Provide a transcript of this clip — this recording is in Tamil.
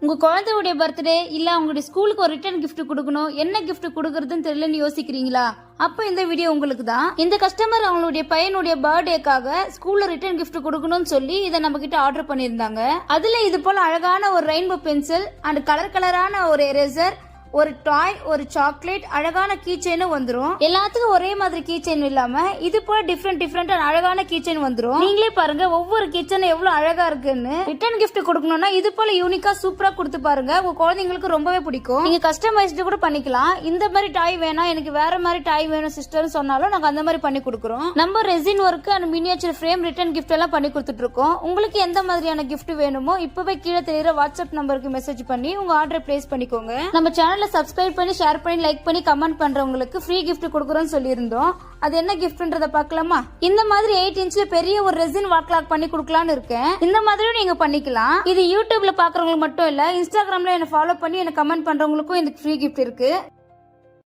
உங்க குழந்தையுடைய பர்த்டே இல்ல உங்களுடைய ஸ்கூலுக்கு ஒரு ரிட்டர்ன் கிஃப்ட் கொடுக்கணும், என்ன கிஃப்ட் கொடுக்கறதுன்னு தெரியலன்னு யோசிக்கிறீங்களா? அப்ப இந்த வீடியோ உங்களுக்கு தான். இந்த கஸ்டமர் அவங்களுடைய பையனுடைய பர்த்டேக்காக ஸ்கூல்ல ரிட்டர்ன் கிஃப்ட் கொடுக்கணும்னு சொல்லி இதை நம்ம கிட்ட ஆர்டர் பண்ணியிருந்தாங்க. அதுல இது போல அழகான ஒரு ரெயின்போ பென்சில் அண்ட் கலரான ஒரு எரேசர், ஒரு டாய், ஒரு சாக்லேட், அழகான கீ செயினும் வந்துரும். எல்லாத்துக்கும் ஒரே மாதிரி கீ செயின் இல்லாம இது போல டிஃப்ரெண்ட் அழகான கீ செயின் வந்துரும். நீங்களே பாருங்க ஒவ்வொரு கீ செயின் எவ்வளவு அழகா இருக்குன்னு. ரிட்டர்ன் கிஃப்ட் கொடுக்கணும்னா இது போல யூனிக்கா சூப்பரா கொடுத்து பாருங்க, உங்க குழந்தைங்களுக்கு ரொம்பவே பிடிக்கும். நீங்க கஸ்டமைஸ்டு கூட பண்ணிக்கலாம். இந்த மாதிரி டாய் வேணாம், எனக்கு வேற மாதிரி டாய் வேணும் சிஸ்டர்னு சொன்னாலும் நாங்க அந்த மாதிரி பண்ணி கொடுக்குறோம். நம்ம resin work and miniature frame return gift எல்லாம் பண்ணி கொடுத்துட்டு இருக்கோம். உங்களுக்கு எந்த மாதிரியான கிஃப்ட் வேணுமோ இப்பவே கீழே தெரியுற வாட்ஸ்அப் நம்பருக்கு மெசேஜ் பண்ணி உங்க ஆர்டர் பிளேஸ் பண்ணிக்கோங்க. நம்ம சேனல்ல சப்ஸ்கிரைப் பண்ணி ஷேர் பண்ணி லைக் பண்ணி கமெண்ட் பண்றவங்களுக்கு ஃப்ரீ கிஃப்ட் கொடுக்குறோம்னு சொல்லியிருந்தோம். அது என்ன கிஃப்ட்ன்றத பார்க்கலாமா? இந்த மாதிரி 8 இன்ச்ல பெரிய ஒரு ரெசின் வால் கிளாக் பண்ணி கொடுக்கலாம்னு இருக்கேன். இந்த மாதிரியும் நீங்க பண்ணிக்கலாம். இது யூடியூப்ல பாக்குறவங்களுக்கு மட்டும் இல்ல, இன்ஸ்டாகிராம்ல என்ன ஃபாலோ பண்ணி என்ன கமெண்ட் பண்றவங்களுக்கும் இந்த ஃப்ரீ கிஃப்ட் இருக்கு.